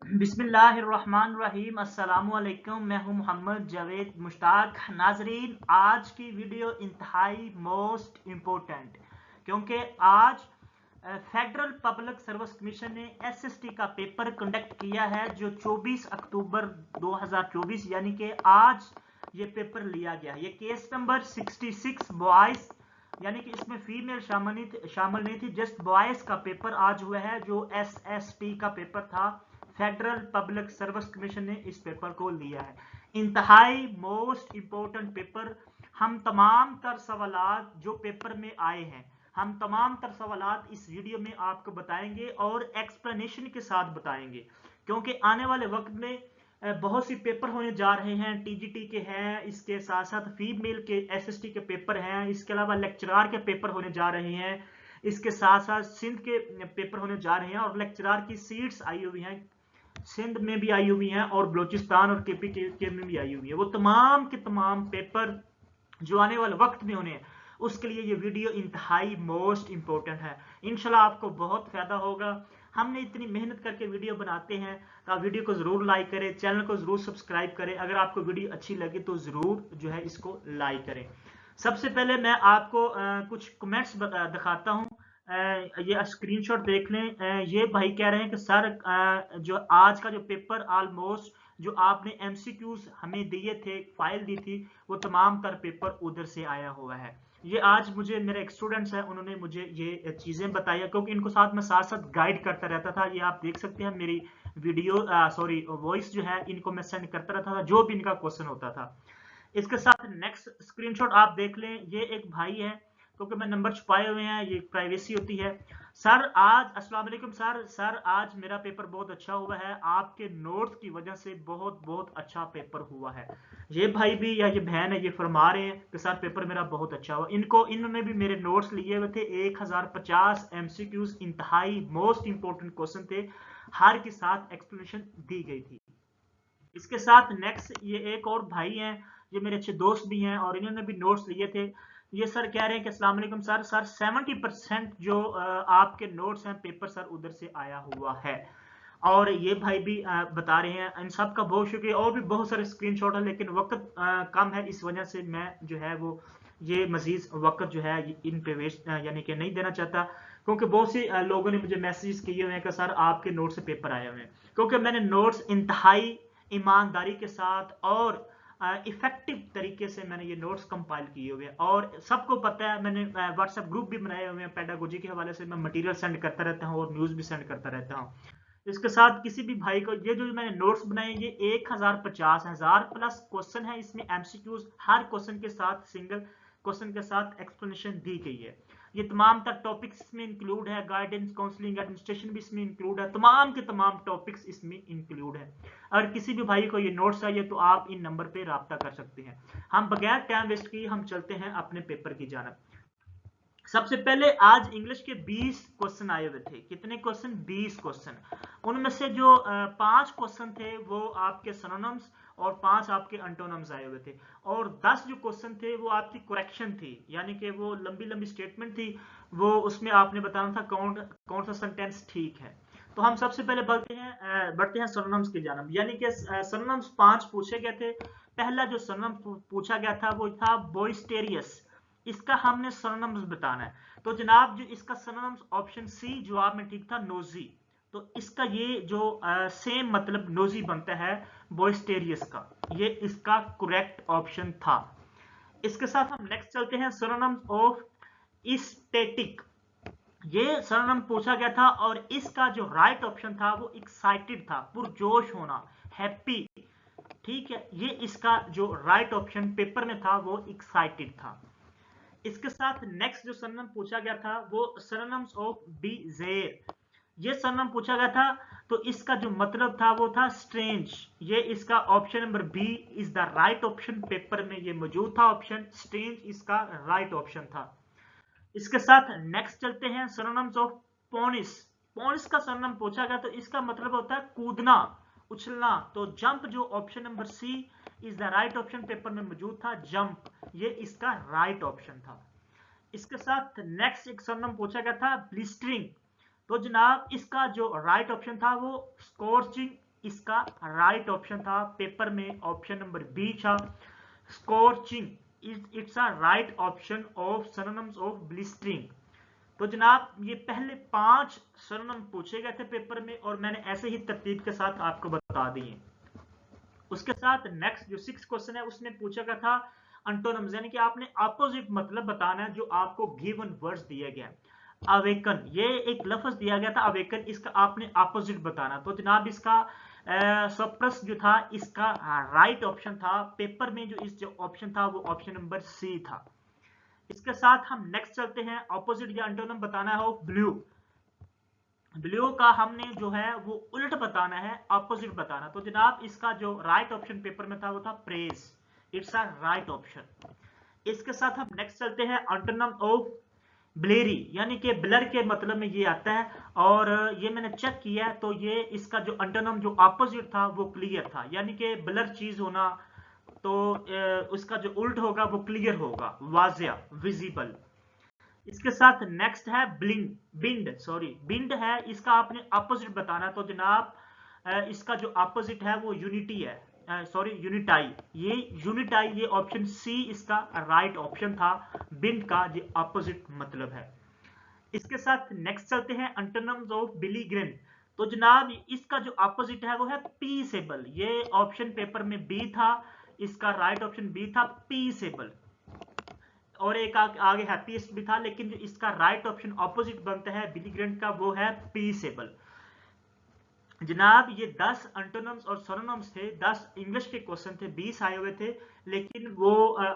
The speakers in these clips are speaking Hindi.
बिस्मिल्लाहिर्रहमानिर्रहीम अस्सलामुअलैकुम। मैं हूं मोहम्मद जावेद मुश्ताक। नाजरीन, आज की वीडियो इंतहाई मोस्ट इम्पोर्टेंट, क्योंकि आज फेडरल पब्लिक सर्विस कमीशन ने एसएसटी का पेपर कंडक्ट किया है, जो 24 अक्टूबर 2024 यानी कि आज ये पेपर लिया गया है। ये केस नंबर 66 बॉयज, यानी कि इसमें फीमेल शामिल नहीं थी, जस्ट बॉयज का पेपर आज हुआ है, जो एसएसटी का पेपर था। फेडरल पब्लिक सर्विस कमीशन ने इस पेपर को लिया है। इंतहाई मोस्ट इंपोर्टेंट पेपर। हम तमाम तर सवालात जो पेपर में आए हैं, हम तमाम तर सवालात इस वीडियो में आपको बताएंगे और एक्सप्लेनेशन के साथ बताएंगे, क्योंकि आने वाले वक्त में बहुत सी पेपर होने जा रहे हैं। टीजीटी के हैं, इसके साथ साथ फीमेल के एसएसटी के पेपर हैं, इसके अलावा लेक्चरार के पेपर होने जा रहे हैं, इसके साथ साथ सिंध के पेपर होने जा रहे हैं और लेक्चरार की सीट्स आई हुई हैं, सिंध में भी आई हुई हैं और बलूचिस्तान और केपी के में भी आई हुई है। वो तमाम के तमाम पेपर जो आने वाले वक्त में होने हैं, उसके लिए ये वीडियो इंतहाई मोस्ट इंपॉर्टेंट है। इंशाल्लाह आपको बहुत फायदा होगा। हमने इतनी मेहनत करके वीडियो बनाते हैं, तो आप वीडियो को जरूर लाइक करें, चैनल को जरूर सब्सक्राइब करें। अगर आपको वीडियो अच्छी लगे तो जरूर जो है इसको लाइक करें। सबसे पहले मैं आपको कुछ कमेंट्स दिखाता हूं। ये स्क्रीनशॉट देख लें। ये भाई कह रहे हैं कि सर, जो आज का जो पेपर ऑलमोस्ट जो आपने एमसीक्यूज हमें दिए थे, फाइल दी थी, वो तमाम तर पेपर उधर से आया हुआ है। ये आज मुझे मेरे एक स्टूडेंट्स हैं, उन्होंने मुझे ये चीजें बताई, क्योंकि इनको साथ में साथ साथ गाइड करता रहता था। ये आप देख सकते हैं मेरी वीडियो सॉरी वॉइस जो है, इनको मैं सेंड करता रहता था जो भी इनका क्वेश्चन होता था। इसके साथ नेक्स्ट स्क्रीनशॉट आप देख लें। ये एक भाई है, क्योंकि मैं नंबर छुपाए हुए हैं, ये प्राइवेसी होती है। सर आज अस्सलाम वालेकुम सर आज मेरा पेपर बहुत अच्छा हुआ है, आपके नोट्स की वजह से बहुत बहुत अच्छा पेपर हुआ है। ये भाई भी या ये बहन है, ये फरमा रहे हैं कि सर पेपर मेरा बहुत अच्छा हुआ। इन्होंने भी मेरे नोट्स लिए हुए थे। 1050 एमसीक्यूज, इंतहाई मोस्ट इंपोर्टेंट क्वेश्चन थे, हर के साथ एक्सप्लेनेशन दी गई थी। इसके साथ नेक्स्ट ये एक और भाई हैं, ये मेरे अच्छे दोस्त भी हैं और इन्होंने भी नोट्स लिए थे। ये सर कह रहे हैं कि अस्सलाम वालेकुम सर 70% जो आपके नोट्स हैं पेपर सर उधर से आया हुआ है। और ये भाई भी बता रहे हैं। इन सब का बहुत शुक्रिया। और भी बहुत सारे स्क्रीनशॉट है, लेकिन वक्त कम है, इस वजह से मैं जो है वो ये मजीद वक्त जो है इन पे वेस्ट यानी कि नहीं देना चाहता, क्योंकि बहुत से लोगों ने मुझे मैसेज किए हुए हैं कि सर आपके नोट से पेपर आए हुए हैं। क्योंकि मैंने नोट्स इंतहाई ईमानदारी के साथ और इफेक्टिव तरीके से मैंने ये नोट्स कंपाइल किए हुए हैं, और सबको पता है मैंने व्हाट्सएप ग्रुप भी बनाए हुए हैं। पेडागोजी के हवाले से मैं मटेरियल सेंड करता रहता हूँ और न्यूज भी सेंड करता रहता हूँ। इसके साथ किसी भी भाई को ये जो मैंने नोट्स बनाए, ये 1050 प्लस क्वेश्चन है, इसमें एमसीक्यूज हर क्वेश्चन के साथ सिंगल क्वेश्चन के साथ एक्सप्लेनेशन दी गई है। ये तमाम तक टॉपिक्स इसमें इंक्लूड है, गाइडेंस, काउंसलिंग, एडमिनिस्ट्रेशन भी इसमें इंक्लूड है, तमाम के तमाम टॉपिक्स इसमें इंक्लूड है। अगर किसी भी भाई को ये नोट्स चाहिए तो आप इन नंबर पे राब्ता कर सकते हैं। हम बगैर टाइम वेस्ट किए हम चलते हैं अपने पेपर की जानब। सबसे पहले आज इंग्लिश के 20 क्वेश्चन आए हुए थे। कितने क्वेश्चन? 20 क्वेश्चन। उनमें से जो 5 क्वेश्चन थे वो आपके सिनोनिम्स और 5 आपके एंटोनिम्स आए हुए थे, और 10 जो क्वेश्चन थे वो आपकी करेक्शन थी, यानी कि वो लंबी लंबी स्टेटमेंट थी, वो उसमें आपने बताना था कौन सा सेंटेंस ठीक है। तो हम सबसे पहले बढ़ते हैं सिनोनिम्स की जानब, यानी कि सिनोनिम्स 5 पूछे गए थे। पहला जो सिनोनिम पूछा गया था वो था बॉइस्टेरियस। इसका हमने सिनोनिम्स बताना है। तो जनाब जो इसका सिनोनिम्स ऑप्शन सी जवाब में ठीक था, नोजी। तो इसका ये जो सेम मतलब नोजी बनता है बॉइस्टेरियस का, ये इसका करेक्ट ऑप्शन था। इसके साथ हम नेक्स्ट चलते हैं, सिनोनिम्स ऑफ इस्टेटिक। ये सिनोनिम पूछा गया था और इसका जो राइट ऑप्शन था वो एक्साइटेड था, पुरजोश होना, हैप्पी। ठीक है, ये इसका जो राइट ऑप्शन पेपर में था वो एक्साइटेड था। इसके साथ नेक्स्ट जो सिनोनिम पूछा गया था वो सिनोनिम्स ऑफ बिजेर। ये सिनोनिम पूछा गया था, तो इसका जो मतलब था वो था स्ट्रेंज। ये इसका option number B is the right option, paper में ये मौजूद था ऑप्शन, स्ट्रेंज इसका राइट ऑप्शन था। इसके साथ नेक्स्ट चलते हैं, सिनोनिम्स ऑफ पोनिस। पोनिस का सिनोनिम पूछा गया तो इसका मतलब होता है कूदना, उछलना। तो जंप जो option number C is the right option, paper में मौजूद था जंप, ये इसका राइट ऑप्शन था। इसके साथ नेक्स्ट एक सिनोनिम पूछा गया था ब्लिस्टरिंग। तो जनाब इसका जो राइट ऑप्शन था वो स्कॉर्चिंग इसका राइट ऑप्शन था। पेपर में ऑप्शन नंबर बी था, scorching it's a right option of synonyms of blistering. तो जनाब ये पहले 5 सिनोनिम पूछे गए थे पेपर में और मैंने ऐसे ही तरतीब के साथ आपको बता दिए। उसके साथ नेक्स्ट जो 6 क्वेश्चन है उसमें पूछा गया था एंटोनिम्स, यानी कि आपने अपोजिट मतलब बताना है जो आपको गिवन वर्ड्स दिया गया। अवेकन, ये एक लफ्ज दिया गया था अवेकन, इसका आपने अपोजिट बताना। तो जनाब इसका सप्रेस जो था इसका राइट ऑप्शन था। पेपर में जो ऑप्शन था वो ऑप्शन नंबर सी था। इसके साथ हम नेक्स्ट चलते हैं, अपोजिट या एंटोनिम बताना है ब्लू। ब्लू का हमने जो है वो उल्ट बताना है, अपोजिट बताना। तो जनाब इसका जो राइट ऑप्शन पेपर में था वो था praise, it's a right option. इसके साथ हम नेक्स्ट चलते हैं एंटोनिम ऑफ ब्लेरी, यानी कि ब्लर के मतलब में ये आता है। और ये मैंने चेक किया है तो ये इसका जो एंटोनिम जो अपोजिट था वो क्लियर था, यानी कि ब्लर चीज होना तो उसका जो उल्ट होगा वो क्लियर होगा, वाजिया, विजिबल। इसके साथ नेक्स्ट है बिंड है, इसका आपने अपोजिट बताना। तो जनाब इसका जो अपोजिट है वो यूनिटी है, यूनिटाई। ये ऑप्शन सी इसका राइट ऑप्शन था। बिंड का ये अपोजिट मतलब है। इसके साथ नेक्स्ट चलते हैं एंटोनिम्स ऑफ बिलीग्रेन। तो जनाब इसका जो अपोजिट है वो है पीसेबल। ये ऑप्शन पेपर में बी था, इसका राइट ऑप्शन बी था, पीसेबल। और एक आगे हैप्पीएस्ट भी था, लेकिन जो इसका राइट ऑप्शन ऑपोजिट बनता है बिलीग्रेंट का वो है पीसेबल। जनाब ये 10 एंटोनिम्स और सिनोनिम्स थे, 10 इंग्लिश के क्वेश्चन थे, 20 आए हुए थे, लेकिन वो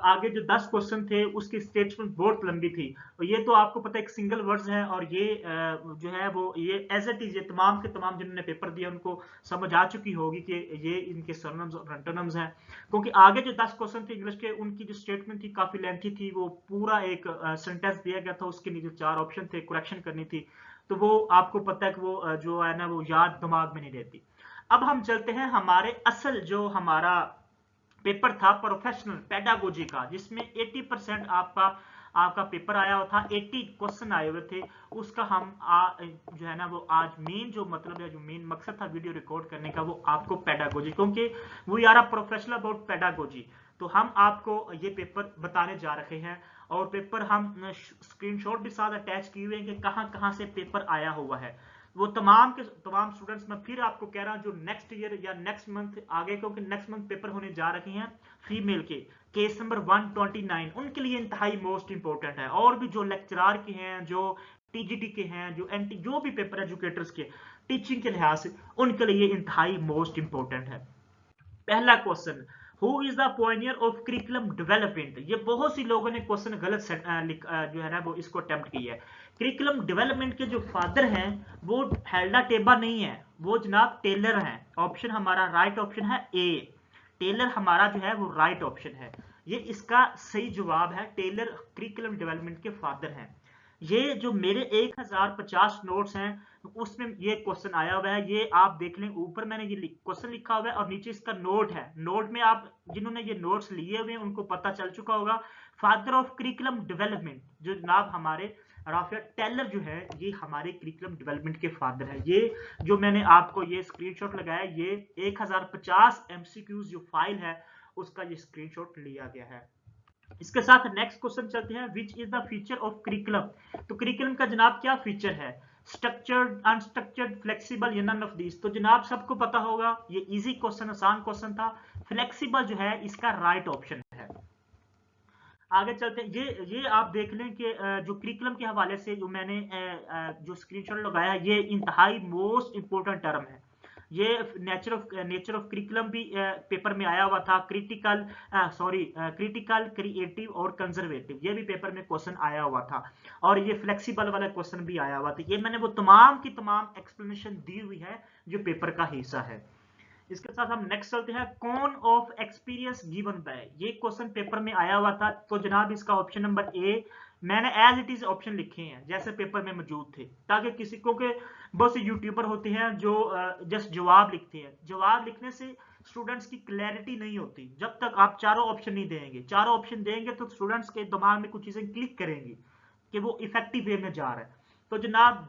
आगे जो 10 क्वेश्चन थे उसकी स्टेटमेंट बहुत लंबी थी। और ये तो आपको पता है एक सिंगल वर्ड्स है, और ये जो है वो ये एज इट इज ये तमाम के तमाम जिन्होंने पेपर दिया उनको समझ आ चुकी होगी कि ये इनके सिनोनिम्स और एंटोनिम्स हैं। क्योंकि आगे जो 10 क्वेश्चन थे इंग्लिश के उनकी जो स्टेटमेंट थी काफी लेंथी थी, वो पूरा एक सेंटेंस दिया गया था, उसके नीचे 4 ऑप्शन थे, करेक्शन करनी थी। तो वो आपको पता है कि वो जो है ना वो याद दिमाग में नहीं रहती। अब हम चलते हैं हमारे असल जो हमारा पेपर था प्रोफेशनल पेडागोजी का, जिसमें 80% आपका पेपर आया हुआ था, 80 क्वेश्चन आए हुए थे। उसका हम जो है ना वो आज मेन जो मतलब है, जो मेन मकसद था वीडियो रिकॉर्ड करने का, वो आपको पेडागोजी, क्योंकि we are a professional about pedagogy, तो हम आपको ये पेपर बताने जा रहे हैं। और पेपर हम स्क्रीनशॉट भी साथ अटैच किए हुए हैं कि कहां कहां से पेपर आया हुआ है। वो तमाम के तमाम स्टूडेंट्स, मैं फिर आपको कह रहा हूं जो नेक्स्ट ईयर या नेक्स्ट मंथ आगे, क्योंकि नेक्स्ट मंथ पेपर होने जा रहे हैं फीमेल के केस नंबर 129, उनके लिए इंतहाई मोस्ट इंपॉर्टेंट है। और भी जो लेक्चरार के हैं, जो टीजीटी के हैं, जो एनटी जो भी पेपर एजुकेटर्स के टीचिंग के लिहाज से, उनके लिए इंतहाई मोस्ट इंपॉर्टेंट है। पहला question, who is the Pioneer of curriculum development. ये बहुत सी लोगों ने क्वेश्चन गलत जो है ना वो इसको अटेम्प्ट किया है। करिकुलम डेवलपमेंट के जो फादर हैं वो हेल्डा टेबा नहीं है, वो जनाब टेलर हैं। ऑप्शन हमारा राइट ऑप्शन है ए, टेलर हमारा जो है वो राइट ऑप्शन है। ये इसका सही जवाब है, टेलर करिकुलम डेवलपमेंट के फादर हैं। ये जो मेरे 1050 नोट्स हैं उसमें ये क्वेश्चन आया हुआ है, ये आप देख लें, ऊपर मैंने ये क्वेश्चन लिखा हुआ है और नीचे इसका नोट है। नोट में आप जिन्होंने ये नोट्स लिए हुए हैं उनको पता चल चुका होगा। फादर ऑफ करिकुलम डेवलपमेंट जो जनाब हमारे राफिया टेलर जो है, ये हमारे करिकुलम डेवलपमेंट के फादर है। ये जो मैंने आपको ये स्क्रीनशॉट लगाया, ये 1050 MCQs जो फाइल है उसका ये स्क्रीनशॉट लिया गया है। इसके साथ नेक्स्ट क्वेश्चन चलते हैं, which is the feature of curriculum. तो करिकुलम का जनाब क्या फीचर है, स्ट्रक्चर्ड, अनस्ट्रक्चर्ड, फ्लेक्सिबल या नन ऑफ दीज। तो जनाब सबको पता होगा, ये इजी क्वेश्चन, आसान क्वेश्चन था। फ्लेक्सिबल जो है इसका राइट ऑप्शन है। आगे चलते हैं, ये आप देख लें कि जो करिकुलम के हवाले से जो मैंने जो स्क्रीनशॉट लगाया है, ये इंतहाई मोस्ट इंपोर्टेंट टर्म है। ये नेचर ऑफ करिकुलम भी पेपर में आया हुआ था, क्रिटिकल क्रिएटिव और कंजर्वेटिव, ये भी पेपर में क्वेश्चन आया हुआ था। और ये फ्लेक्सिबल वाला क्वेश्चन भी आया हुआ था। ये मैंने वो तमाम की तमाम एक्सप्लेनेशन दी हुई है जो पेपर का हिस्सा है। इसके साथ हम नेक्स्ट चलते हैं, कौन ऑफ एक्सपीरियंस गिवन बाय। ये क्वेश्चन पेपर में आया हुआ था। तो जनाब इसका ऑप्शन नंबर ए, मैंने एज इट इज ऑप्शन लिखे हैं जैसे पेपर में मौजूद थे, ताकि किसी को के बहुत से यूट्यूबर होते हैं जो जस्ट जवाब लिखते हैं। जवाब लिखने से स्टूडेंट्स की क्लैरिटी नहीं होती जब तक आप चारों ऑप्शन नहीं देंगे। चारों ऑप्शन देंगे तो स्टूडेंट्स के दिमाग में कुछ चीजें क्लिक करेंगी कि वो इफेक्टिव वे में जा रहा है। तो जनाब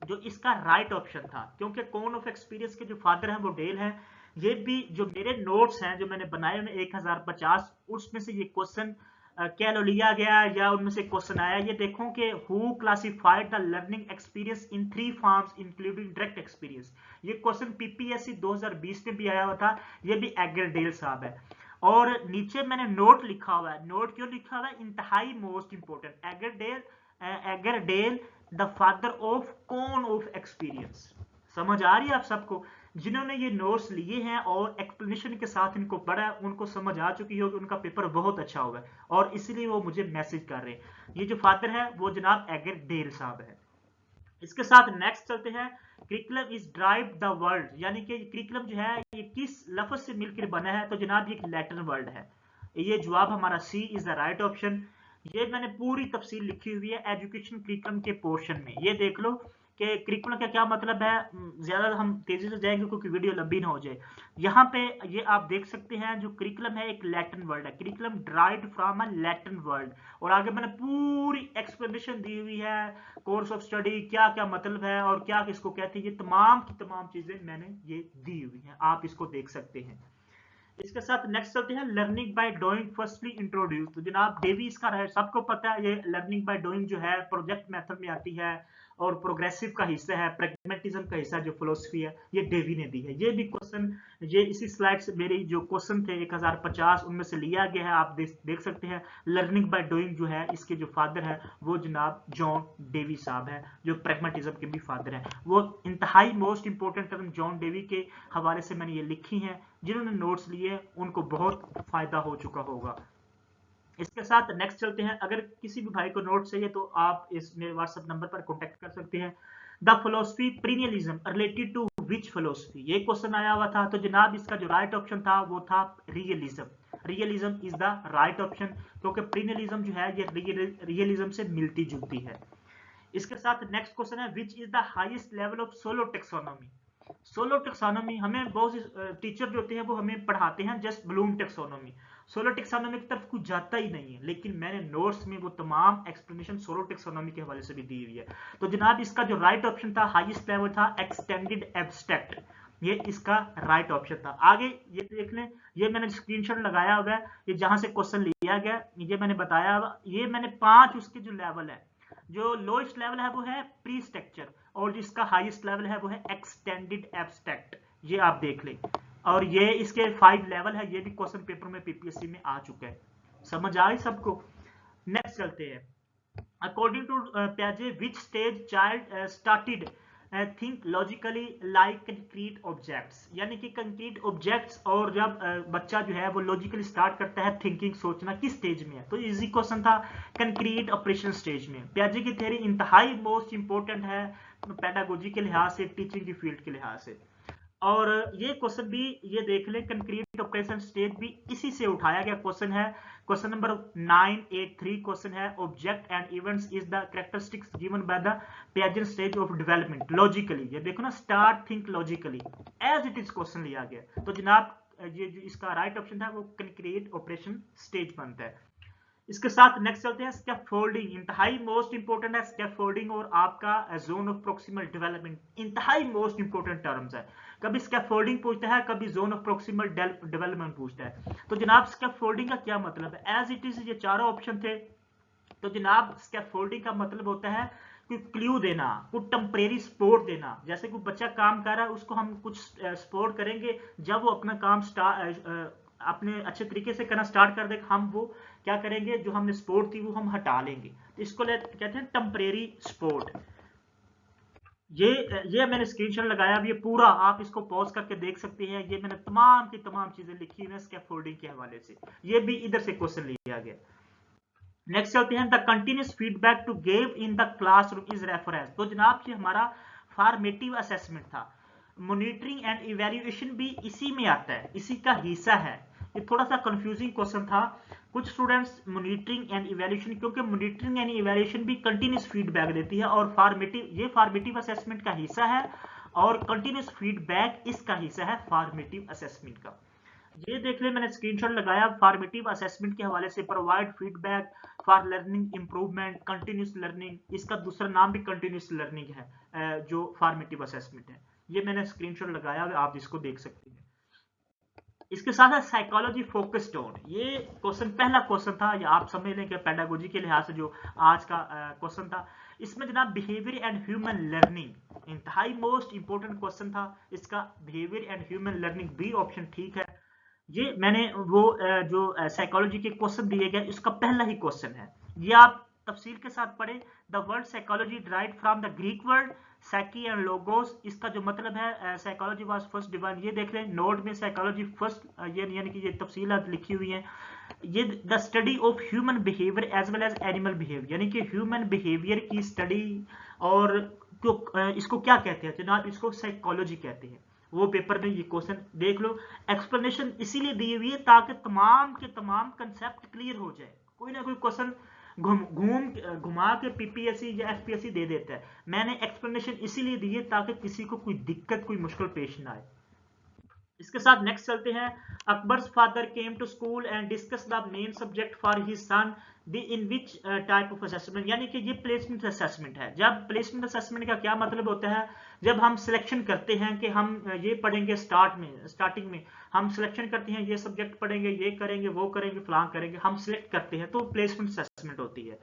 जो इसका राइट ऑप्शन था, क्योंकि कोन ऑफ एक्सपीरियंस के जो फादर हैं वो डेल हैं। ये भी जो मेरे नोट्स हैं जो मैंने बनाए उन्हें 1050, उसमें से ये क्वेश्चन क्या लो लिया गया या उनमें से क्वेश्चन आया। ये देखो कि who classified the learning experience in 3 forms including direct experience. ये क्वेश्चन पीपीएससी 2020 में भी आया हुआ था, ये भी एगर डेल साहब है। और नीचे मैंने नोट लिखा हुआ है, नोट क्यों लिखा हुआ है, इंतहाई most important, Edgar Dale the father of cone of experience. समझ आ रही है आप सबको? जिन्होंने ये नोट्स लिए हैं और एक्सप्लेनेशन के साथ इनको पढ़ा, उनको समझ आ चुकी होगी, उनका पेपर बहुत अच्छा होगा और इसलिए वो मुझे मैसेज कर रहे हैं। ये जो फादर है वो जनाब एगर डेल साहब है। इसके साथ नेक्स्ट चलते हैं, curriculum is drive the word, यानी कि करिकुलम जो है ये किस लफ्ज से मिलकर बना है, तो जनाब ये एक लैटिन वर्ड है। ये जवाब हमारा सी इज द राइट ऑप्शन। ये मैंने पूरी तफसील लिखी हुई है एजुकेशन करिकुलम के पोर्शन में, ये देख लो कि करिकुलम का क्या मतलब है। ज्यादा हम तेजी से जाएंगे क्योंकि वीडियो लंबी ना हो जाए। यहाँ पे ये आप देख सकते हैं जो करिकुलम है एक लैटिन वर्ड है, curriculum derived from a Latin word. और आगे मैंने पूरी एक्सप्लेनेशन दी हुई है, कोर्स ऑफ स्टडी क्या क्या मतलब है और क्या किसको कहते हैं, ये तमाम की तमाम चीजें मैंने ये दी हुई हैं, आप इसको देख सकते हैं। इसके साथ नेक्स्ट चलते हैं, learning by doing firstly introduce. तो जनाब डेवी इसका है, सबको पता है ये लर्निंग बाय डूइंग जो है प्रोजेक्ट मेथड में आती है और प्रोग्रेसिव का हिस्सा है, प्रैग्मेटिज्म का हिस्सा जो फिलोसफी है, ये डेवी ने दी है। ये भी क्वेश्चन ये इसी स्लाइड से मेरी जो क्वेश्चन थे 1050 उनमें से लिया गया है, आप देख सकते हैं। लर्निंग बाय डूइंग जो है इसके जो फादर है वो जनाब जॉन डेवी साहब है, जो प्रैग्मेटिज्म के भी फादर है। वो इंतहाई most important term John Dewey के हवाले से मैंने ये लिखी है, जिन्होंने नोट्स लिए उनको बहुत फायदा हो चुका होगा। इसके साथ नेक्स्ट चलते हैं, अगर किसी भी भाई को नोट चाहिए तो आप इस मेरे व्हाट्सएप नंबर पर कॉन्टेक्ट कर सकते हैं। The philosophy perennialism related to which philosophy, ये क्वेश्चन आया हुआ था। तो जनाब इसका जो राइट ऑप्शन था वो था realism. Realism is the right option, क्योंकि प्रीनियलिज्म जो है ये रियलिज्म से मिलती जुलती है। इसके साथ नेक्स्ट क्वेश्चन है, which is the highest level of solo taxonomy. Solo taxonomy हमें बहुत से टीचर जो होते हैं वो हमें पढ़ाते हैं just Bloom taxonomy, solo taxonomy की तरफ कुछ जाता ही नहीं है, लेकिन मैंने नोट्स में वो तमाम एक्सप्लेनेशन सोलो टेक्सोनॉमी के हवाले से भी दी हुई है। तो जनाब इसका जो राइट ऑप्शन था हाईएस्ट लेवल था एक्सटेंडेड एब्स्ट्रैक्ट, ये इसका राइट ऑप्शन था। आगे ये देख लें, ये मैंने स्क्रीनशॉट लगाया हुआ है, ये जहां से क्वेश्चन लिया गया ये मैंने बताया, ये मैंने 5 उसके जो लेवल है, जो लोएस्ट लेवल है वो है प्री स्ट्रक्चर और जिसका हाईएस्ट लेवल है वो है एक्सटेंडेड एब्स्ट्रैक्ट, ये आप देख लें। और ये इसके 5 लेवल है, ये भी क्वेश्चन पेपर में पीपीएससी में आ चुका है। समझ आई सबको? नेक्स्ट चलते हैं, अकॉर्डिंग टू प्याजे which stage child started think logically like concrete objects, यानी कि कंक्रीट ऑब्जेक्ट्स और जब बच्चा जो है वो लॉजिकली स्टार्ट करता है थिंकिंग सोचना किस स्टेज में है, तो इजी क्वेश्चन था कंक्रीट ऑपरेशन स्टेज में। प्याजे की थ्योरी इंतहाई मोस्ट इंपोर्टेंट है पेडागोजी के लिहाज से, टीचिंग की फील्ड के लिहाज से। और ये क्वेश्चन भी ये देख लें, कंक्रीट ऑपरेशन स्टेज भी इसी से उठाया गया क्वेश्चन है। क्वेश्चन नंबर 983 क्वेश्चन है, object and events is the characteristics given by the पियाजे स्टेज ऑफ डेवलपमेंट लॉजिकली। ये देखो ना, start think logically as it is question लिया गया। तो जनाब ये जो इसका राइट ऑप्शन था वो कंक्रीट ऑपरेशन स्टेज बनता है। इसके साथ नेक्स्ट चलते हैं, स्कैफोल्डिंग इंतहाई मोस्ट इंपोर्टेंट है। स्कैफोल्डिंग और आपका जोन ऑफ प्रोक्सिमल डेवलपमेंट इंतहाई मोस्ट इंपोर्टेंट टर्म्स है। कभी स्कैफोल्डिंग पूछता है, कभी जोन ऑफ प्रोक्सिमल डेवलपमेंट पूछता है। तो जनाब स्कैफोल्डिंग का क्या मतलब है, एज इट इज ये चारों ऑप्शन थे। तो जनाब स्कैफोल्डिंग का मतलब होता है कोई क्ल्यू देना, कुछ टेम्परेरी सपोर्ट देना। जैसे कोई बच्चा काम कर रहा है उसको हम कुछ सपोर्ट करेंगे, जब वो अपना काम अपने अच्छे तरीके से करना स्टार्ट कर दे, हम वो क्या करेंगे, जो हमने सपोर्ट थी वो हम हटा लेंगे, तो इसको कहते हैं टेम्परेरी सपोर्ट। ये मैंने स्क्रीनशॉट लगाया, अब ये पूरा आप इसको पॉज करके देख सकते हैं। ये मैंने तमाम की तमाम चीजें लिखी है स्कैफोल्डिंग के हवाले से, ये भी इधर से क्वेश्चन लिया गया। नेक्स्ट चलते हैं, the continuous feedback to give in the classroom is refer as. तो जनाब ये हमारा फॉर्मेटिव असेसमेंट था, मॉनिटरिंग एंड इवैल्यूएशन भी इसी में आता है, इसी का हिस्सा है। ये थोड़ा सा कंफ्यूजिंग क्वेश्चन था कुछ स्टूडेंट्स, मॉनिटरिंग एंड इवैल्यूएशन, क्योंकि मॉनिटरिंग एंड इवैल्यूएशन भी कंटिन्यूस फीडबैक देती है और फॉर्मेटिव असेसमेंट का हिस्सा है और कंटिन्यूस फीडबैक इसका हिस्सा है फॉर्मेटिव असेसमेंट का। ये देख ले, मैंने स्क्रीनशॉट लगाया फॉर्मेटिव असेसमेंट के हवाले से। Provide feedback for learning improvement, continuous learning, इसका दूसरा नाम भी कंटिन्यूस लर्निंग है, जो फॉर्मेटिव असेसमेंट है। ये मैंने स्क्रीनशॉट लगाया, आप इसको देख सकते हैं। इसके साथ साथ साइकोलॉजी फोकस्ड ऑन, ये क्वेश्चन पहला क्वेश्चन था, या आप समझ लें कि पेडागोजी के लिहाज से जो आज का क्वेश्चन था। इसमें जनाब बिहेवियर एंड ह्यूमन लर्निंग इंतहाई मोस्ट इंपोर्टेंट क्वेश्चन था इसका। Behaviour and human learning B option ठीक है। ये मैंने वो जो साइकोलॉजी के क्वेश्चन दिए गए इसका पहला ही क्वेश्चन है। ये आप तफसील के साथ पढ़े। The word psychology derived from the Greek word psyche and logos, इसका जो मतलब है साइकोलॉजी वाज फर्स्ट डिवाइन। ये देख लें नोट में साइकोलॉजी फर्स्ट, ये यानी कि ये तफसीलात लिखी हुई हैं। ये the study of human behaviour as well as animal behaviour, यानी कि ह्यूमन बिहेवियर की स्टडी। और इसको क्या कहते हैं जनाब, इसको साइकोलॉजी कहते हैं। वो पेपर में ये क्वेश्चन देख लो। एक्सप्लेनेशन इसीलिए दी हुई है ताकि तमाम के तमाम कंसेप्ट क्लियर हो जाए। कोई ना कोई क्वेश्चन घुमा के पीपीएससी या एफपीएससी दे देता है। मैंने एक्सप्लेनेशन इसीलिए दी है ताकि किसी को कोई दिक्कत कोई मुश्किल पेश ना आए। इसके साथ नेक्स्ट चलते हैं। Akbar's father came to school and discuss the main subject for his son the in which type of assessment, यानी कि ये प्लेसमेंट असेसमेंट है। जब प्लेसमेंट असेसमेंट का क्या मतलब होता है, जब हम सिलेक्शन करते हैं कि हम ये पढ़ेंगे स्टार्टिंग में हम सिलेक्शन करते हैं, ये सब्जेक्ट पढ़ेंगे, ये करेंगे, वो करेंगे, फलां करेंगे, हम सिलेक्ट करते हैं, तो प्लेसमेंट असेसमेंट होती है।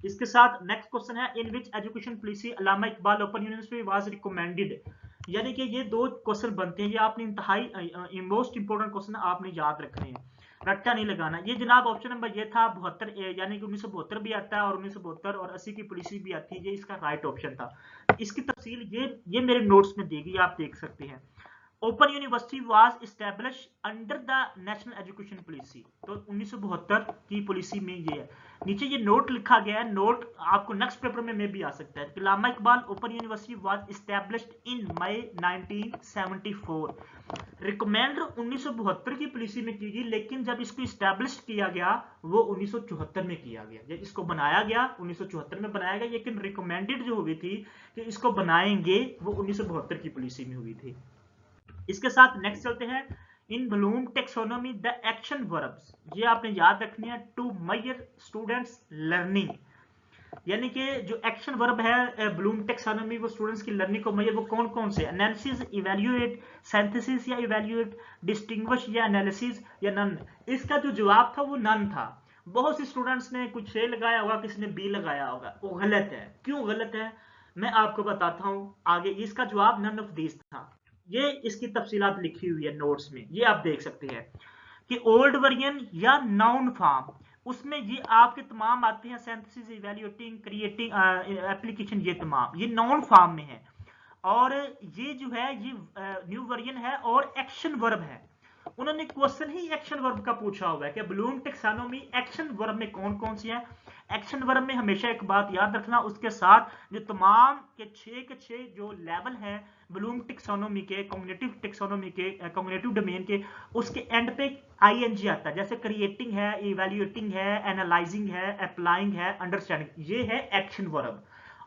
इसके साथ नेक्स्ट क्वेश्चन है in which education policy Allama Iqbal Open University was recommended, यानी कि ये दो क्वेश्चन बनते हैं। ये आपने इंतहाई मोस्ट इंपोर्टेंट क्वेश्चन आपने याद रखने हैं, रट्टा नहीं लगाना। ये जनाब ऑप्शन नंबर ये था 72, यानी कि 1972 भी आता है और 1972 और 80 की पॉलिसी भी आती है, ये इसका राइट ऑप्शन था। इसकी तफसील ये मेरे नोट्स में दी गई, आप देख सकते हैं। Open University was establish under the national education policy, तो 1972 की पॉलिसी में ये है। नीचे ये नोट लिखा गया है, नोट आपको नेक्स्ट पेपर में भी आ सकता है। Allama Iqbal Open University was established in May 1974। Recommend 1972 की पॉलिसी में की गई, लेकिन जब इसको इस्टेब्लिश किया गया वो 1974 में किया गया। जब इसको बनाया गया 1974 में बनाया गया, लेकिन रिकमेंडेड जो हुई थी कि इसको बनाएंगे वो 1972 की पॉलिसी में हुई थी। इसके साथ नेक्स्ट चलते हैं। In Bloom taxonomy the action verbs, ये आपने याद रखनी है टू मेजर स्टूडेंट्स लर्निंग, यानी कि जो एक्शन वर्ब है ब्लूम टेक्सोनोमी वो स्टूडेंट्स की लर्निंग को मेजर वो कौन कौन से, एनालिसिस, इवैल्यूएट, सिंथेसिस या इवैल्यूएट, डिस्टिंग्विश या एनालिसिस या नन। इसका जो जवाब था वो नन था। बहुत सी स्टूडेंट्स ने कुछ ए लगाया होगा, किसी ने बी लगाया होगा, वो गलत है। क्यों गलत है मैं आपको बताता हूं आगे। इसका जवाब नन ऑफ दिस था। ये इसकी तफसीलात लिखी हुई है नोट्स में, ये आप देख सकते हैं कि ओल्ड वर्जन या नाउन फॉर्म, उसमें ये आपके तमाम आते हैं सिंथेसिस, इवैल्यूएटिंग, क्रिएटिंग, एप्लीकेशन, ये तमाम ये नाउन फॉर्म में है। और ये जो है ये न्यू वर्जन है और एक्शन वर्ब है। उन्होंने क्वेश्चन ही एक्शन वर्ब का पूछा हुआ है कि ब्लूम टेक्सोनोमी एक्शन वर्ब में कौन कौन सी है। एक्शन वर्ब में हमेशा एक बात याद रखना, उसके साथ जो तमाम के 6 जो लेवल है ब्लूम टेक्सोनोमी के, कॉग्निटिव टेक्सोनोमी के, कॉग्निटिव डोमेन के, उसके एंड पे आईएनजी आता है। जैसे क्रिएटिंग है, इवैल्यूएटिंग है, एनालाइजिंग है, अप्लाइंग है, अंडरस्टैंडिंग, ये है एक्शन वर्ब।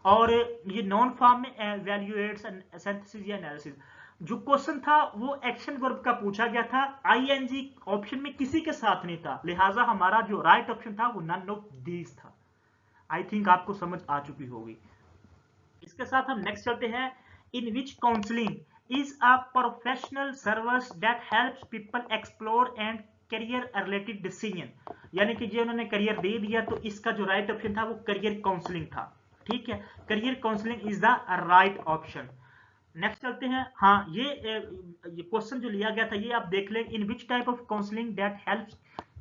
और ये नॉन फॉर्म में इवैल्यूएट्स, सिंथेसिस या एनालिसिस। जो क्वेश्चन था वो एक्शन वर्ब का पूछा गया था, आईएनजी ऑप्शन में किसी के साथ नहीं था, लिहाजा हमारा जो राइट ऑप्शन था वो नन ऑफ दीज था। आई थिंक आपको समझ आ चुकी होगी। इसके साथ हम नेक्स्ट चलते हैं। In which counselling is a professional service that helps people explore and career related decision, यानी कि जो उन्होंने करियर दे दिया तो इसका जो राइट ऑप्शन था वो करियर काउंसलिंग था। ठीक है, career counselling is the right option. Next चलते हैं। हाँ, ये क्वेश्चन जो लिया गया था ये आप देख लें। In which type of counselling that helps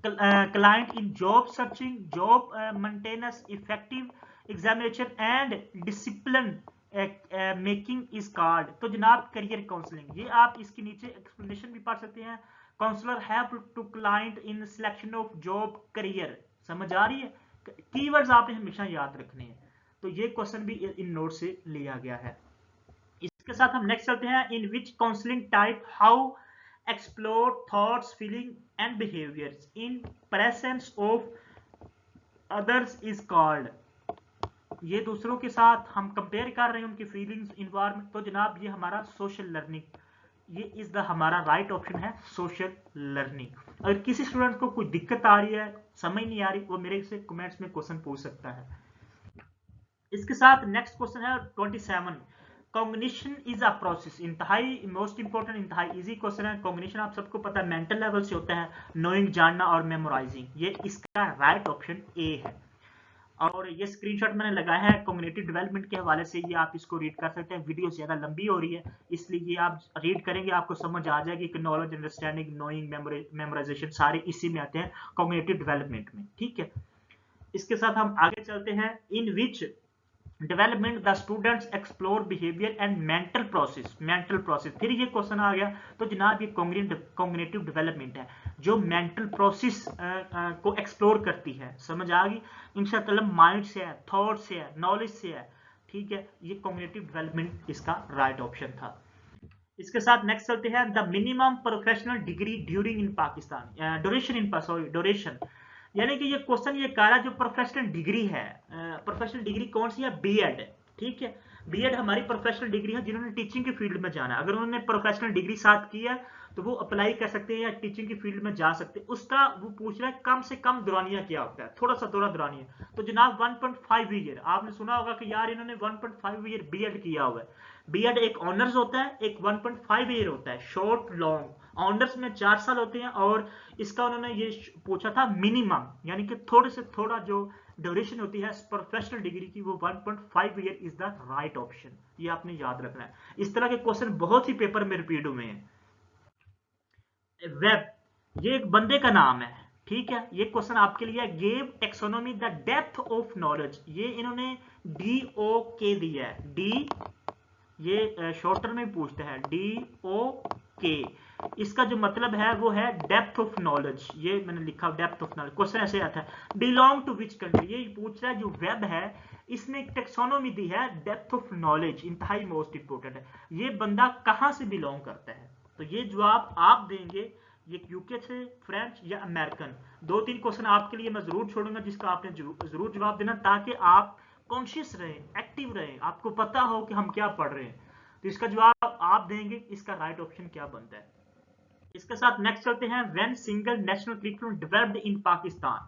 client in job searching, job maintenance, effective examination and discipline making is called, तो जनाब करियर काउंसलिंग। ये आप इसके नीचे एक्सप्लेनेशन भी पढ़ सकते हैं। Counsellor help to client in selection of job career, समझ आ रही है। कीवर्ड्स आपने हमेशा याद रखने हैं। तो ये क्वेश्चन भी इन नोट से लिया गया है। इसके साथ हम नेक्स्ट चलते हैं। In which counselling type how explore thoughts, feeling and behaviours in presence of others is called, ये दूसरों के साथ हम कंपेयर कर रहे हैं उनकी फीलिंग्स, इन्वायरमेंट, तो जनाब ये हमारा सोशल लर्निंग, ये इज द हमारा राइट ऑप्शन है सोशल लर्निंग। अगर किसी स्टूडेंट को कोई दिक्कत आ रही है, समझ नहीं आ रही, वो मेरे से कमेंट्स में क्वेश्चन पूछ सकता है। इसके साथ नेक्स्ट क्वेश्चन है 27। कॉग्निशन इज अ प्रोसेस, इंतहाई मोस्ट इंपॉर्टेंट, इंतहाई इजी क्वेश्चन है। कॉग्निशन आप सबको पता है मेंटल लेवल से होता है, नोइंग जानना और मेमोराइजिंग। ये इसका राइट ऑप्शन ए है। और ये स्क्रीनशॉट मैंने लगाया है कॉग्निटिव डेवलपमेंट के हवाले से, ये आप इसको रीड कर सकते हैं। वीडियो ज्यादा लंबी हो रही है, इसलिए ये आप रीड करेंगे आपको समझ आ जाएगी कि नॉलेज, अंडरस्टैंडिंग, नोइंग, मेमोराइजेशन सारे इसी में आते हैं कॉग्निटिव डेवलपमेंट में, ठीक है। इसके साथ हम आगे चलते हैं। In which development the students explore behaviour and mental process, mental process, फिर ये क्वेश्चन आ गया। तो जनाब ये कॉग्निटिव डेवलपमेंट है जो मेंटल प्रोसेस को एक्सप्लोर करती है, समझ आ गई। इंशाअल्लाह माइंड से है, थॉट से है, नॉलेज से है, ठीक है। ये कॉग्निटिव डेवलपमेंट इसका राइट ऑप्शन था। इसके साथ नेक्स्ट चलते हैं। The minimum professional degree during in Pakistan, duration in sorry duration, यानी कि ये क्वेश्चन ये कह रहा है जो प्रोफेशनल डिग्री है, प्रोफेशनल डिग्री कौन सी है, बीएड, ठीक है। बीएड हमारी प्रोफेशनल डिग्री है जिन्होंने टीचिंग की फील्ड में जाना है। अगर उन्होंने प्रोफेशनल डिग्री साथ की है तो वो अप्लाई कर सकते हैं या टीचिंग की फील्ड में जा सकते हैं। उसका वो पूछ रहा है कम से कम दौरानिया क्या होता है, थोड़ा सा दौरानिया। तो जनाब 1.5 ईयर, आपने सुना होगा कि यार इन्होंने 1.5 ईयर बीएड किया हुआ है। बीएड एक ऑनर्स होता है, एक 1.5 ईयर होता है, शॉर्ट लॉन्ग। ऑनर्स में 4 साल होते हैं और इसका उन्होंने ये पूछा था मिनिमम, यानी कि थोड़े से थोड़ा जो ड्यूरेशन होती है प्रोफेशनल डिग्री की वो 1.5 year is the right option. ये आपने याद रखना है। इस तरह के क्वेश्चन बहुत ही पेपर में रिपीट हुए हैं। वेब, ये एक बंदे का नाम है, ठीक है। ये क्वेश्चन आपके लिए gave taxonomy the depth of knowledge, ये इन्होंने DOK दिया है। डी, ये शॉर्टर में पूछता है DOK, इसका जो मतलब है वो है डेप्थ ऑफ नॉलेज। ये मैंने लिखा डेप्थ ऑफ नॉलेज। क्वेश्चन ऐसे आता है बिलोंग टू विच कंट्री, ये पूछ रहा है जो वेब है इसने एक टेक्सोनोमी दी है डेप्थ ऑफ नॉलेज, इंतहाई मोस्ट इंपोर्टेंट है, ये बंदा कहां से बिलोंग करता है। तो ये जवाब आप देंगे, ये यूके से, फ्रेंच या अमेरिकन। 2-3 क्वेश्चन आपके लिए मैं जरूर छोड़ूंगा जिसका आपने जरूर जवाब देना, ताकि आप कॉन्शियस रहे, एक्टिव रहे, आपको पता हो कि हम क्या पढ़ रहे हैं। तो इसका जवाब आप देंगे, इसका राइट ऑप्शन क्या बनता है। इसके साथ नेक्स्ट चलते हैं। When single national curriculum developed in Pakistan,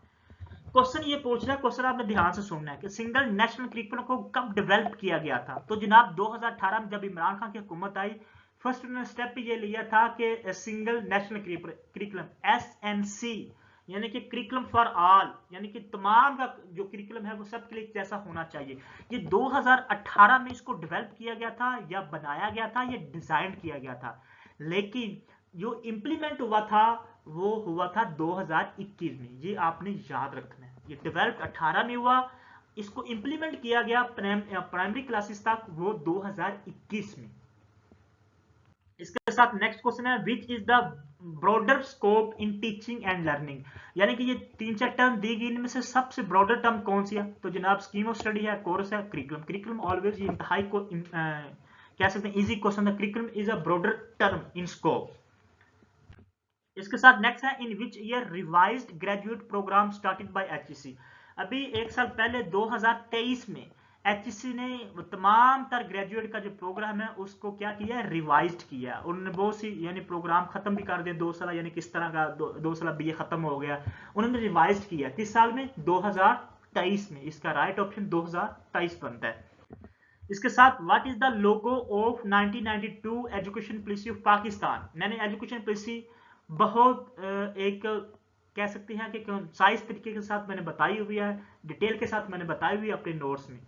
question ये पूछ रहा है, क्वेश्चन आपने ध्यान से सुनना है कि सिंगल नेशनल करिकुलम को कब डेवलप किया गया था। तो जनाब 2018 में जब इमरान खान की हुकूमत आई, फर्स्ट उन्होंने स्टेप ये लिया था कि सिंगल नेशनल करिकुलम SNC, यानी कि करिकुलम फॉर ऑल, यानी कि तमाम का जो करिकुलम है वो सबके लिए जैसा होना चाहिए। ये 2018 में इसको डेवलप किया गया था या बनाया गया था, ये डिजाइन किया गया था, लेकिन जो इंप्लीमेंट हुआ था वो हुआ था 2021 में। ये आपने याद रखना है, ये डेवलप 18 में हुआ, इसको इंप्लीमेंट किया गया प्राइमरी क्लासेस तक वो 2021 में। इसके साथ नेक्स्ट क्वेश्चन है which is the broader scope in teaching and learning, यानी कि ये 3-4 टर्म दी गई, इनमें से सबसे ब्रॉडर टर्म कौन सी है। तो जनाब स्कीम ऑफ स्टडी है, कोर्स है, करिकुलम। करिकुलम ऑलवेज ये इंतहाई को कह सकते हैं इजी क्वेश्चन है। Curriculum is a broader term in scope. इसके साथ नेक्स्ट है in which year revised graduate programme started by HEC, अभी 1 साल पहले 2023 में HEC ने तमाम तर ग्रेजुएट का जो प्रोग्राम है उसको क्या किया है, रिवाइज्ड किया। उन्होंने बहुत सी यानी प्रोग्राम खत्म भी कर दिया 2 साल, यानी किस तरह का 2 साल BA खत्म हो गया, उन्होंने रिवाइज्ड किया। किस साल में, 2023 में। इसका राइट ऑप्शन 2023 बनता है। इसके साथ what is the logo of 1992 education policy of Pakistan, मैंने एजुकेशन पॉलिसी बहुत एक कह सकते हैं कि कंसाइज तरीके के साथ मैंने बताई हुई है, डिटेल के साथ मैंने बताई हुई है अपने नोट्स में।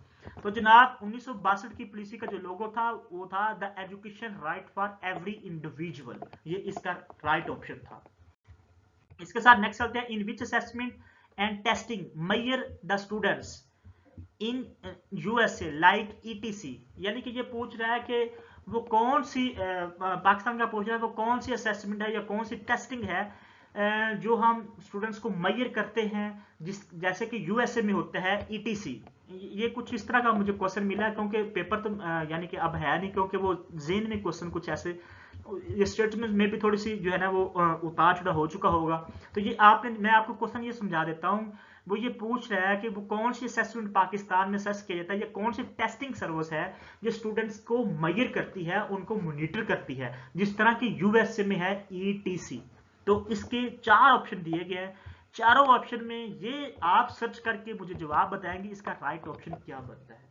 तो जनाब 1962 की पॉलिसी का जो लोगो था वो था the education right for every individual, ये इसका राइट ऑप्शन था। इसके साथ नेक्स्ट चलते हैं in which assessment and testing measure the students in USA like ETC, यानी कि ये पूछ रहा है कि वो कौन सी पाकिस्तान का पूछ रहा है वो कौन सी असेसमेंट है या कौन सी टेस्टिंग है जो हम स्टूडेंट्स को मेजर करते हैं, जैसे कि USA में होता है ETC। ये कुछ इस तरह का मुझे क्वेश्चन मिला है, क्योंकि पेपर तो यानी कि अब है नहीं, क्योंकि वो जेन में क्वेश्चन कुछ ऐसे स्टेटमेंट में भी थोड़ी सी जो है ना वो उतार चढ़ा हो चुका होगा। तो ये मैं आपको क्वेश्चन ये समझा देता हूँ। वो ये पूछ रहा है कि वो कौन सी असेसमेंट पाकिस्तान में असेस किया जाता है या कौन सी टेस्टिंग सर्विस है जो स्टूडेंट्स को मेजर करती है, उनको मॉनिटर करती है, जिस तरह की यूएसए में है ईटीसी। तो इसके 4 ऑप्शन दिए गए हैं, चारों ऑप्शन में ये आप सर्च करके मुझे जवाब बताएंगे इसका राइट ऑप्शन क्या बनता है।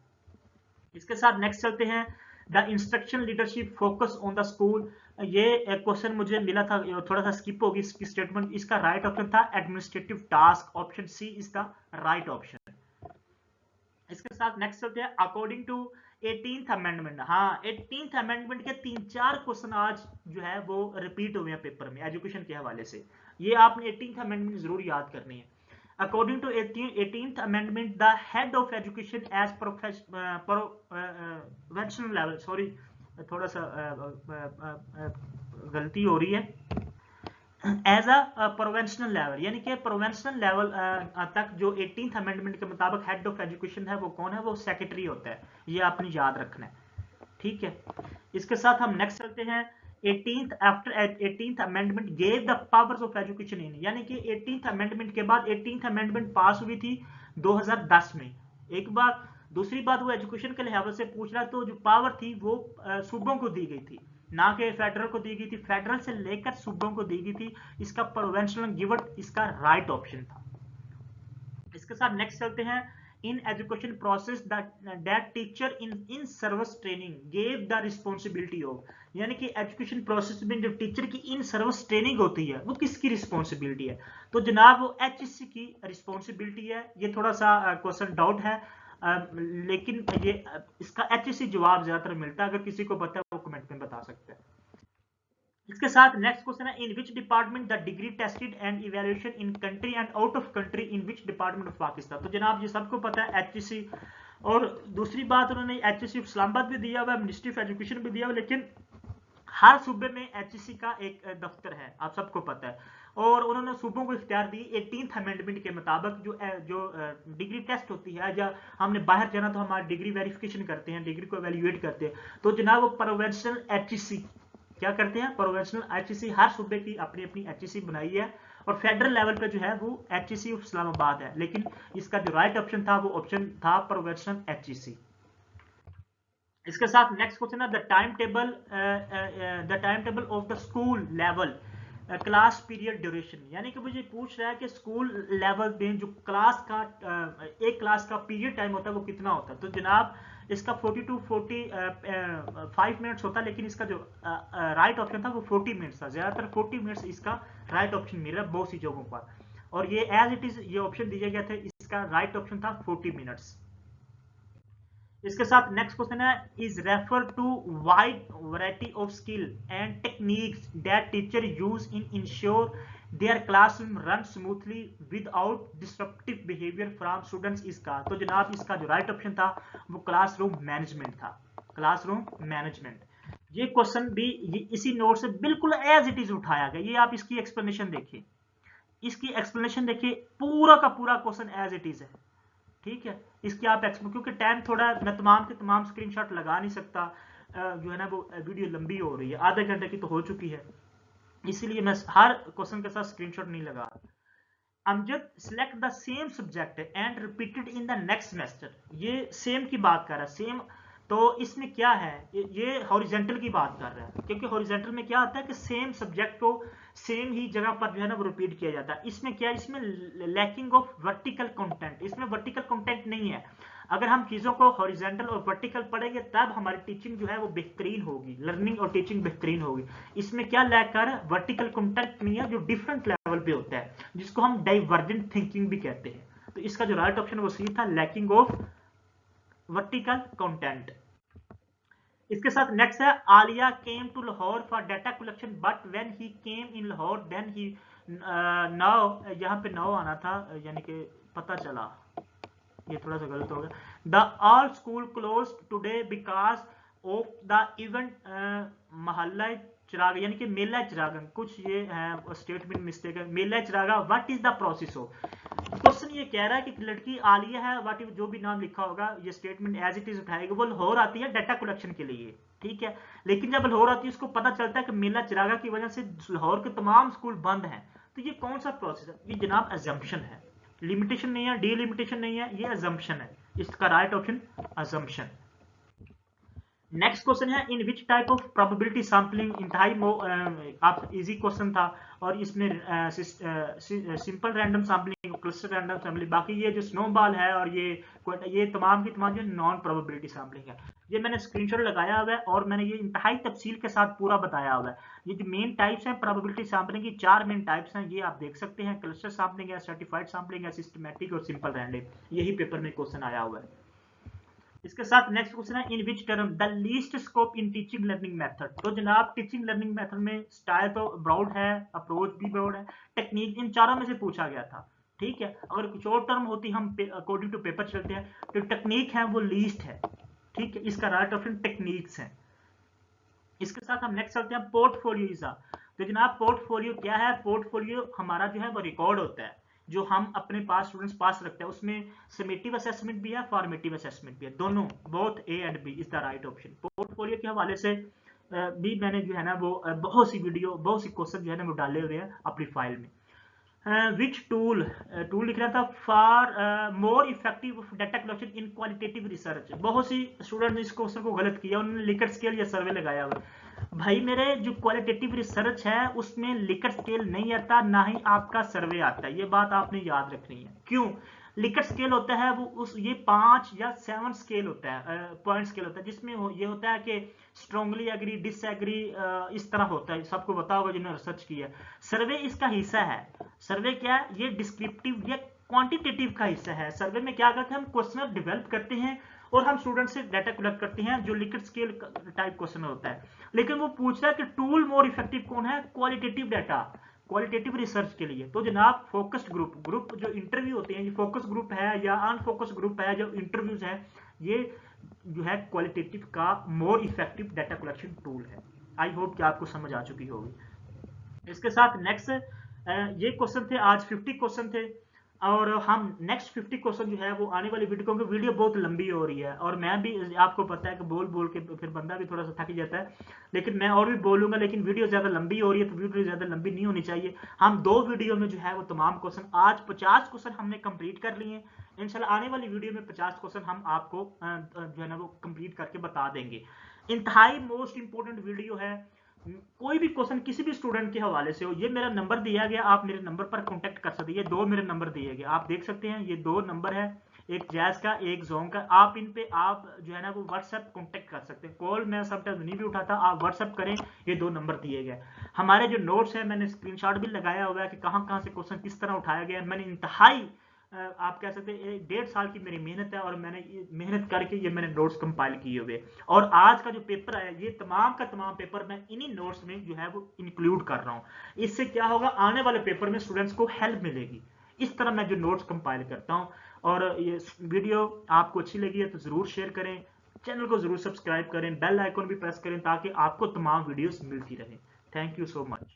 इसके साथ नेक्स्ट चलते हैं, the instruction leadership focus on the school. ये क्वेश्चन मुझे मिला था, थोड़ा सा स्किप होगी इसकी स्टेटमेंट। इसका राइट ऑप्शन था administrative task, option C is the right option. इसके साथ नेक्स्ट चलते हैं, अकॉर्डिंग टू 18th अमेंडमेंट। हाँ, 18th अमेंडमेंट के 3-4 क्वेश्चन आज जो है वो रिपीट हुए हैं पेपर में एजुकेशन के हवाले से। ये आपने 18th अमेंडमेंट जरूर याद करनी है। According to 18th Amendment, the head of education as professional level, sorry, थोड़ा सा गलती हो रही है, एज अ प्रोवेंशनल लेवल, यानी कि प्रोवेंशनल लेवल तक जो 18th अमेंडमेंट के मुताबिक हेड ऑफ एजुकेशन है वो कौन है, वो सेक्रेटरी होता है। ये आपने याद रखना है, ठीक है। इसके साथ हम नेक्स्ट चलते हैं, 18th amendment gave the powers of education in, यानी कि 18th अमेंडमेंट के बाद 18th अमेंडमेंट पास हुई थी 2010 में, एक बार। दूसरी बात, वो एजुकेशन के लिहाज से पूछ रहा, तो जो पावर थी वो सूबों को दी गई थी, ना कि फेडरल को दी गई थी, फेडरल से लेकर सूबों को दी गई थी। इसका प्रोवेंशनल गिवन इसका राइट ऑप्शन था। इसके साथ नेक्स्ट चलते हैं, in education process that teacher in service training gave the responsibility of, यानी कि एजुकेशन प्रोसेस में जो टीचर की इन सर्विस ट्रेनिंग होती है वो किसकी रिस्पॉन्सिबिलिटी है, तो जनाब वो एचएससी की रिस्पॉन्सिबिलिटी है। ये थोड़ा सा क्वेश्चन डाउट है, लेकिन ये इसका एचएससी जवाब ज्यादातर मिलता है, अगर किसी को पता है वो कमेंट में बता सकते हैं। इसके साथ नेक्स्ट क्वेश्चन है, in which department the degree tested and evaluation in country and out of country in which department of Pakistan. तो जनाब ये सबको पता है एचईसी, और दूसरी बात उन्होंने एचईसी इस्लामाबाद भी दिया हुआ है, मिनिस्ट्री ऑफ एजुकेशन भी दिया हुआ है, लेकिन हर सूबे में एचईसी का एक दफ्तर है, आप सबको पता है। और उन्होंने सूबों को इख्तियार दी 18th अमेंडमेंट के मुताबिक, जो डिग्री टेस्ट होती है, या हमने बाहर जाना तो हमारी डिग्री वेरिफिकेशन करते हैं, डिग्री को एवेल्युएट करते हैं, तो जनाब वो प्रोवेंशनल एचईसी क्या करते हैं, प्रोवेंशनल एचईसी, हर सूबे की अपनी अपनी एचईसी बनाई है, और फेडरल लेवल पे जो है वो एचईसी ऑफ इस्लामाबाद है, लेकिन इसका जो राइट ऑप्शन था वो ऑप्शन था प्रोवेंशनल एचईसी। इसके साथ नेक्स्ट क्वेश्चन है, the time table of the school level class period duration, यानी कि मुझे पूछ रहा है कि स्कूल लेवल में जो क्लास का एक क्लास का पीरियड टाइम होता है वो कितना होता है। तो जनाब इसका 40 to 45 मिनट्स होता है, लेकिन इसका जो राइट ऑप्शन था वो 40 मिनट्स था, ज्यादातर 40 मिनट्स इसका राइट ऑप्शन मिल रहा है बहुत सी जगहों पर, और ये एज इट इज ये ऑप्शन दिया गया था, इसका राइट ऑप्शन था 40 मिनट्स। इसके साथ नेक्स्ट क्वेश्चन है, is refer to wide variety of skill and techniques that teacher use in ensure their classroom run smoothly without disruptive behaviour from students. इसका तो जनाब इसका जो राइट ऑप्शन था वो क्लासरूम मैनेजमेंट था, क्लासरूम मैनेजमेंट। ये क्वेश्चन भी इसी नोट से बिल्कुल एज इट इज उठाया गया। ये आप इसकी एक्सप्लेनेशन देखिए, इसकी एक्सप्लेनेशन देखिए, पूरा का पूरा क्वेश्चन एज इट इज है, ठीक है। इसकी आप क्योंकि टाइम थोड़ा, मैं तमाम के तमाम स्क्रीनशॉट लगा नहीं सकता, जो है ना वो वीडियो लंबी हो रही है, आधे घंटे की तो हो चुकी है, इसीलिए मैं हर क्वेश्चन के साथ स्क्रीनशॉट नहीं लगा। Amjad select the same subject and repeated in the next semester, ये सेम की बात कर रहा है, सेम। तो इसमें क्या है, ये हॉरिजेंटल की बात कर रहा है, क्योंकि हॉरिजेंटल में क्या होता है कि सेम सब्जेक्ट को सेम ही जगह पर जो है ना वो रिपीट किया जाता है। इसमें क्या है, इसमें लैकिंग ऑफ वर्टिकल कंटेंट, इसमें वर्टिकल कंटेंट नहीं है। अगर हम चीजों को हॉरिजेंटल और वर्टिकल पढ़ेंगे तब हमारी टीचिंग जो है वो बेहतरीन होगी, लर्निंग और टीचिंग बेहतरीन होगी। इसमें क्या लैक कर वर्टिकल कंटेंट नहीं है, जो डिफरेंट लेवल पे होता है, जिसको हम डाइवर्जेंट थिंकिंग भी कहते हैं। तो इसका जो राइट ऑप्शन वो सी था, लैकिंग ऑफ वर्टिकल कंटेंट। इसके साथ नेक्स्ट है, Alia came to Lahore for data collection but when he came in Lahore then he, now यहाँ पे नाउ आना था, यानी कि पता चला, ये थोड़ा सा गलत हो गया। The all school close today because of the event Mela Chirag, यानी कि मेला चिरागन, कुछ ये है स्टेटमेंट मिस्टेक है, Mela Chiragan what is the process of. Question ये कह रहा है कि लड़की आलिया है, वाट जो भी नाम लिखा होगा, ये स्टेटमेंट एज इट इज उठाएगा, वो लाहौर आती है डाटा कलेक्शन के लिए, ठीक है। लेकिन जब लाहौर आती है उसको पता चलता है कि मेला चिरागा की वजह से लाहौर के तमाम स्कूल बंद हैं, तो ये कौन सा प्रोसेस है, ये जनाब अजम्पशन है। लिमिटेशन नहीं है, डिलिमिटेशन नहीं है, ये अजम्पशन है। इसका right option assumption. Next question है in which type of probability sampling, इंतहाई आप इजी क्वेश्चन था, और इसमें simple random sampling, cluster random sampling, बाकी ये जो स्नोबॉल है और ये तमाम की तमाम जो नॉन प्रोबेबिलिटी सैंपलिंग है। ये मैंने स्क्रीनशॉट लगाया हुआ है और मैंने ये इंतहाई तफसील के साथ पूरा बताया हुआ है। ये जो मेन टाइप्स हैं प्रोबेबिलिटी सैंपलिंग की, 4 मेन टाइप्स हैं, ये आप देख सकते हैं। क्लस्टर सैंपलिंग है, सर्टिफाइड सैंपलिंग है, सिस्टमैटिक और सिंपल रैंडम। यही पेपर में क्वेश्चन आया हुआ है। इसके साथ नेक्स्ट क्वेश्चन है in which term the least scope in teaching learning method. तो जनाब टीचिंग लर्निंग मेथड में स्टाइल तो ब्रॉड है, अप्रोच भी ब्रॉड है, टेक्निक इन चारों में से पूछा गया था। ठीक है, अगर कुछ और टर्म होती, हम अकॉर्डिंग टू पेपर चलते हैं, तो टेक्निक है वो लीस्ट है। ठीक है, इसका राइट ऑप्शन टेक्निक्स है। इसके साथ हम नेक्स्ट चलते हैं पोर्टफोलियो। तो जनाब पोर्टफोलियो क्या है? पोर्टफोलियो हमारा जो है वो रिकॉर्ड होता है जो हम अपने पास स्टूडेंट्स पास रखते हैं। उसमें समेटिव असेसमेंट भी है, फॉर्मेटिव असेसमेंट भी है, दोनों, both A and B is the right option. Portfolio के हवाले से भी मैंने जो है ना वो बहुत सी वीडियो, बहुत सी क्वेश्चन जो है ना वो डाले हुए हैं अपनी फाइल में। विच टूल लिख रहा था for more effective data collection in qualitative research. बहुत सी स्टूडेंट ने इस क्वेश्चन को गलत किया, उन्होंने लिकर्ट स्केल या सर्वे लगाया हुआ। भाई मेरे जो क्वालिटेटिव रिसर्च है उसमें लिकर्ट स्केल नहीं आता, ना ही आपका सर्वे आता है। ये बात आपने याद रखनी है। क्यों? लिकर्ट स्केल होता है वो ये 5 या 7 स्केल होता है, पॉइंट स्केल होता है, जिसमें ये होता है कि स्ट्रांगली एग्री, डिसएग्री, इस तरह होता है। सबको पता होगा जिन्होंने रिसर्च किया। सर्वे इसका हिस्सा है। सर्वे क्या है? ये डिस्क्रिप्टिव या क्वांटिटेटिव का हिस्सा है। सर्वे में क्या करते हैं, हम क्वेश्चन डेवलप करते हैं और हम स्टूडेंट से डाटा कलेक्ट करते हैं, जो लिकर्ट स्केल टाइप क्वेश्चन होता है। लेकिन वो पूछता है कि टूल मोर इफेक्टिव कौन है? क्वालिटेटिव डाटा, क्वालिटेटिव रिसर्च के लिए। तो जनाब फोकस्ड ग्रुप जो इंटरव्यू होते हैं, ये फोकस ग्रुप है या अनफोकस ग्रुप है, जो इंटरव्यूज है, ये जो है क्वालिटेटिव का more effective data collection tool है। आई होप कि आपको समझ आ चुकी होगी। इसके साथ नेक्स्ट ये क्वेश्चन थे, आज 50 क्वेश्चन थे, और हम नेक्स्ट 50 क्वेश्चन जो है वो आने वाली वीडियो, क्योंकि वीडियो बहुत लंबी हो रही है और मैं भी, आपको पता है कि बोल बोल के फिर बंदा भी थोड़ा सा थक जाता है, लेकिन मैं और भी बोलूंगा, लेकिन वीडियो ज्यादा लंबी हो रही है, तो वीडियो ज्यादा लंबी नहीं होनी चाहिए। हम 2 वीडियो में जो है वो तमाम क्वेश्चन, आज 50 क्वेश्चन हमने कंप्लीट कर लिए। इंशाल्लाह आने वाली वीडियो में 50 क्वेश्चन हम आपको जो है ना वो कंप्लीट करके बता देंगे। इंतहाई मोस्ट इंपोर्टेंट वीडियो है। कोई भी क्वेश्चन किसी भी स्टूडेंट के हवाले से हो, ये मेरा नंबर दिया गया, आप मेरे नंबर पर कांटेक्ट कर सकते हैं। ये 2 मेरे नंबर दिए गए, आप देख सकते हैं, ये 2 नंबर है, एक जैज का, एक जोन का। आप इन पे आप जो है ना वो व्हाट्सएप कांटेक्ट कर सकते हैं। कॉल मैं समटाइम नहीं भी उठाता, आप व्हाट्सएप करें, ये 2 नंबर दिए गए। हमारे जो नोट्स है, मैंने स्क्रीनशॉट भी लगाया हुआ है कि कहाँ से क्वेश्चन किस तरह उठाया गया है। मैंने इंतहाई आप कह सकते हैं 1.5 साल की मेरी मेहनत है, और मैंने मेहनत करके ये मैंने नोट्स कंपाइल किए हुए। और आज का जो पेपर है, ये तमाम का तमाम पेपर मैं इन्हीं नोट्स में जो है वो इंक्लूड कर रहा हूँ। इससे क्या होगा, आने वाले पेपर में स्टूडेंट्स को हेल्प मिलेगी। इस तरह मैं जो नोट्स कंपाइल करता हूँ। और ये वीडियो आपको अच्छी लगी है तो जरूर शेयर करें, चैनल को जरूर सब्सक्राइब करें, बेल आइकन भी प्रेस करें, ताकि आपको तमाम वीडियोस मिलती रहें। Thank you so much.